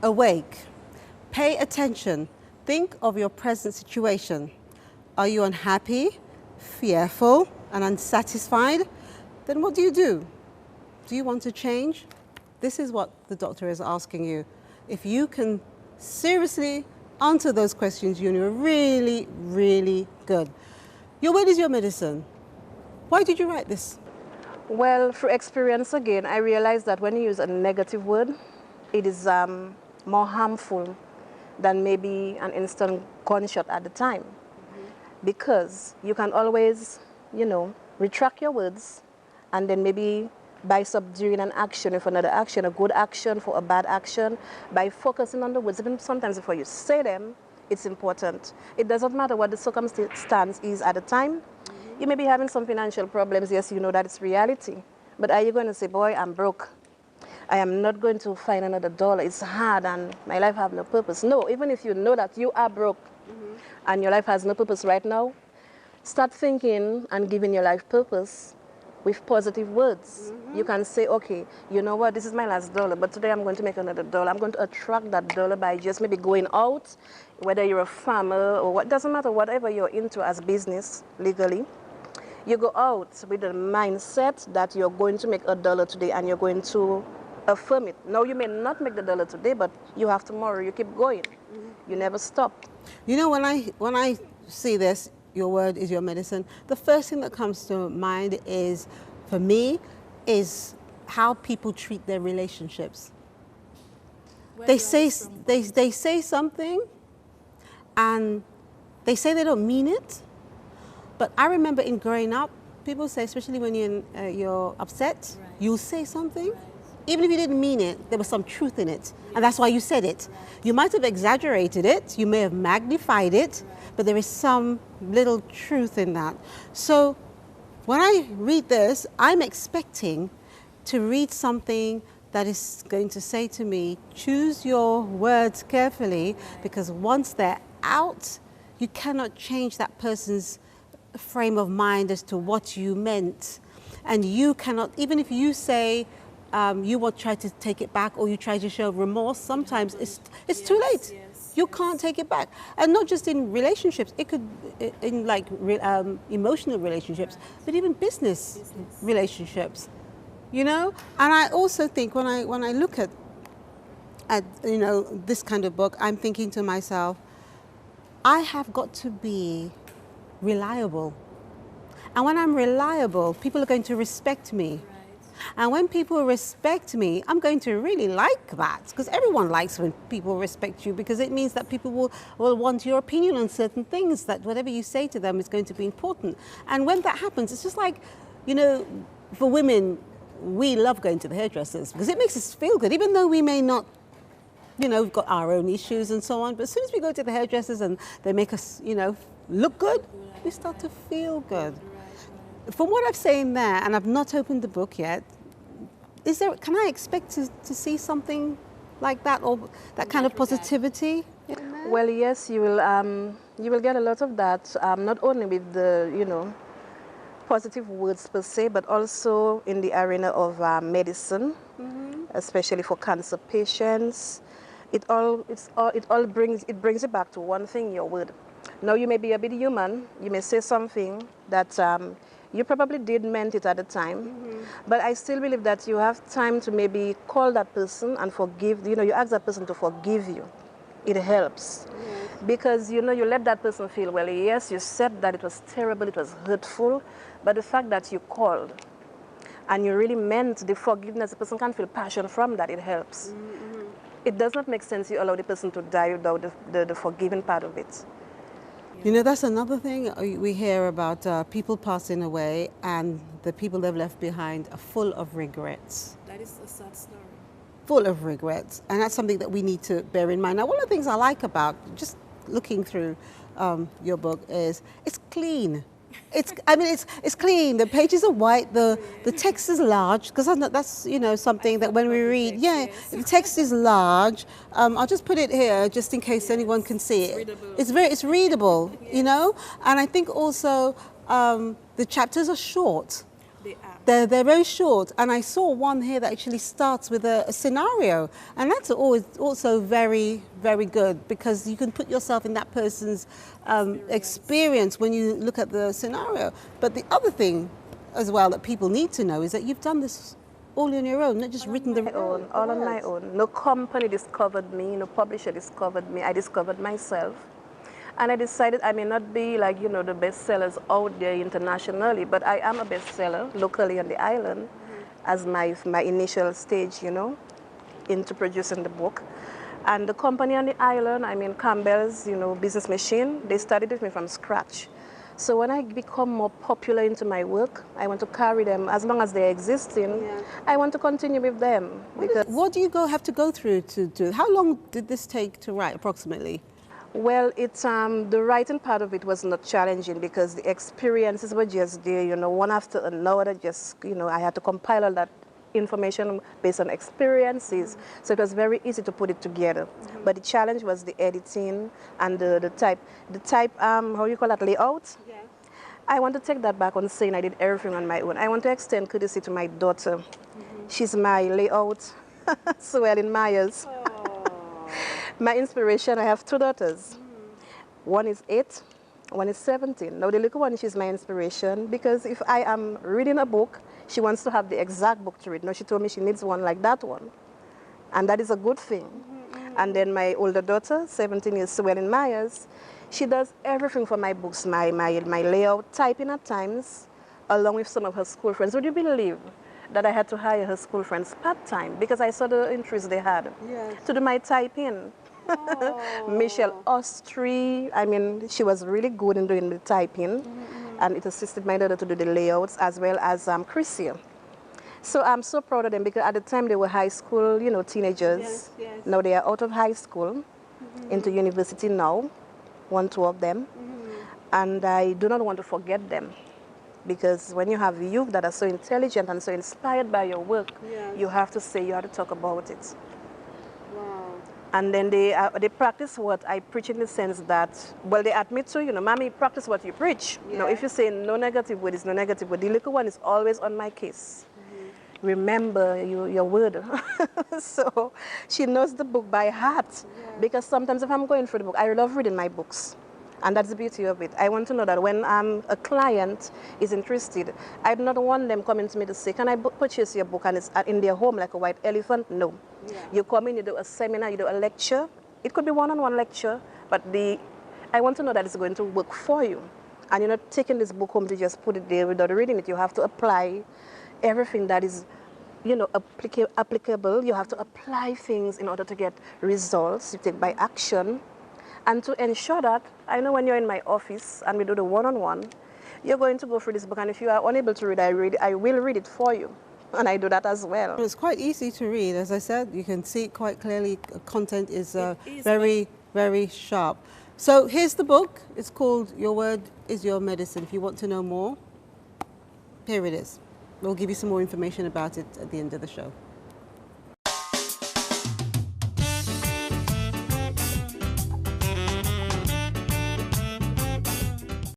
Awake. Pay attention. Think of your present situation. Are you unhappy, fearful, and unsatisfied? Then what do? Do you want to change? This is what the doctor is asking you. If you can seriously answer those questions, you're really, really good. Your word is your medicine. Why did you write this? Well, through experience again, I realized that when you use a negative word, it is more harmful than maybe an instant gunshot at the time. Because you can always, retract your words and then maybe by subduing an action with another action, a good action for a bad action, by focusing on the words, even sometimes before you say them, it's important. It doesn't matter what the circumstance is at the time. You may be having some financial problems, yes, you know that it's reality. But are you going to say, boy, I'm broke. I am not going to find another dollar. It's hard and my life has no purpose. No, even if you know that you are broke and your life has no purpose right now, start thinking and giving your life purpose with positive words. You can say, okay, you know what, this is my last dollar, but today I'm going to make another dollar. I'm going to attract that dollar by just maybe going out, whether you're a farmer or what, doesn't matter, whatever you're into as business legally. You go out with the mindset that you're going to make a dollar today and you're going to affirm it. Now, you may not make the dollar today, but you have tomorrow. You keep going. You never stop. You know, when I see this, your word is your medicine, the first thing that comes to mind is, for me, is how people treat their relationships. They say something and they say they don't mean it. But I remember in growing up, people say, especially when you're upset, right, you'll say something. Right. Even if you didn't mean it, there was some truth in it. Yes. And that's why you said it. Right. You might have exaggerated it, you may have magnified it, right, but there is some little truth in that. So when I read this, I'm expecting to read something that is going to say to me, choose your words carefully, right, because once they're out, you cannot change that person's frame of mind as to what you meant. And you cannot, even if you say you will try to take it back or you try to show remorse, sometimes it's too late. You can't take it back. And not just in relationships, it could in like emotional relationships, but even business relationships, you know. And I also think when I look at this kind of book, I'm thinking to myself, I have got to be reliable. And when I'm reliable, people are going to respect me. Right. And when people respect me, I'm going to really like that, because everyone likes when people respect you, because it means that people will want your opinion on certain things, that whatever you say to them is going to be important. And when that happens, it's just like, for women, we love going to the hairdressers because it makes us feel good, even though we may not, we've got our own issues and so on. But as soon as we go to the hairdressers and they make us, look good, we start to feel good. From what I've seen there, and I've not opened the book yet, can I expect to see something like that, or that kind of positivity? Well, yes, you will get a lot of that, not only with the, positive words per se, but also in the arena of medicine, especially for cancer patients. It brings it back to one thing, your word. Now, you may be a bit human. You may say something that you probably did meant it at the time, but I still believe that you have time to maybe call that person and forgive. You ask that person to forgive you. It helps. Because, you let that person feel, well, yes, you said that it was terrible, it was hurtful, but the fact that you called and you really meant the forgiveness, the person can feel passion from that, it helps. It does not make sense you allow the person to die without the forgiving part of it. That's another thing we hear about, people passing away and the people they've left behind are full of regrets. That is a sad story. Full of regrets. And that's something that we need to bear in mind. Now, one of the things I like about just looking through your book is it's clean. It's clean. The pages are white. The text is large, because that's something that when we read, the text is large. I'll just put it here just in case anyone can see it. It's readable, And I think also the chapters are short. They're very short, and I saw one here that actually starts with a scenario, and that's always also very, very good, because you can put yourself in that person's experience when you look at the scenario. But the other thing as well that people need to know is that you've done this all on your own, not just written the own, all on my own. No company discovered me, no publisher discovered me. I discovered myself. And I decided I may not be like, you know, the bestsellers out there internationally, but I am a bestseller locally on the island as my initial stage, you know, into producing the book. And the company on the island, I mean, Campbell's, you know, business machine, they started with me from scratch. So when I become more popular into my work, I want to carry them as long as they're existing. Yeah. I want to continue with them. What do you have to go through to do? How long did this take to write, approximately? Well, it's the writing part of it was not challenging because the experiences were just there, you know, one after another. Just, you know, I had to compile all that information based on experiences, so it was very easy to put it together. But the challenge was the editing and the type, how you call that, layout. Yeah. I want to take that back on saying I did everything on my own. I want to extend courtesy to my daughter. She's my layout, Suellen Myers. My inspiration, I have two daughters. One is 8, one is 17. Now the little one, she's my inspiration because if I am reading a book, she wants to have the exact book to read. Now she told me she needs one like that one. And that is a good thing. And then my older daughter, 17 years, Suellen Myers, she does everything for my books, my layout, typing at times, along with some of her school friends. Would you believe that I had to hire her school friends part-time because I saw the interest they had to do my typing? Michelle Ostry, I mean, she was really good in doing the typing, and it assisted my daughter to do the layouts, as well as Chrissy. So I'm so proud of them because at the time they were high school, you know, teenagers. Yes, yes. Now they are out of high school, into university now, 1, 2 of them. And I do not want to forget them because when you have youth that are so intelligent and so inspired by your work, you have to say, you have to talk about it. And then they practice what I preach in the sense that, well, they admit to, you know, Mommy, practice what you preach. You know, if you say no negative word, it's no negative word. The little one is always on my case. Remember your word. So she knows the book by heart. Because sometimes if I'm going through the book, I love reading my books. And that's the beauty of it. I want to know that when a client is interested, I do not want them coming to me to say, can I purchase your book and it's in their home like a white elephant? No. You come in, you do a seminar, you do a lecture. It could be one-on-one lecture, but I want to know that it's going to work for you. And you're not taking this book home to just put it there without reading it. You have to apply everything that is, you know, applicable. You have to apply things in order to get results. You take by action. And to ensure that, I know when you're in my office and we do the one-on-one, you're going to go through this book, and if you are unable to read, I will read it for you. And I do that as well. It's quite easy to read. As I said, you can see it quite clearly. Content is very, very sharp. So here's the book. It's called Your Word is Your Medicine. If you want to know more, here it is. We'll give you some more information about it at the end of the show.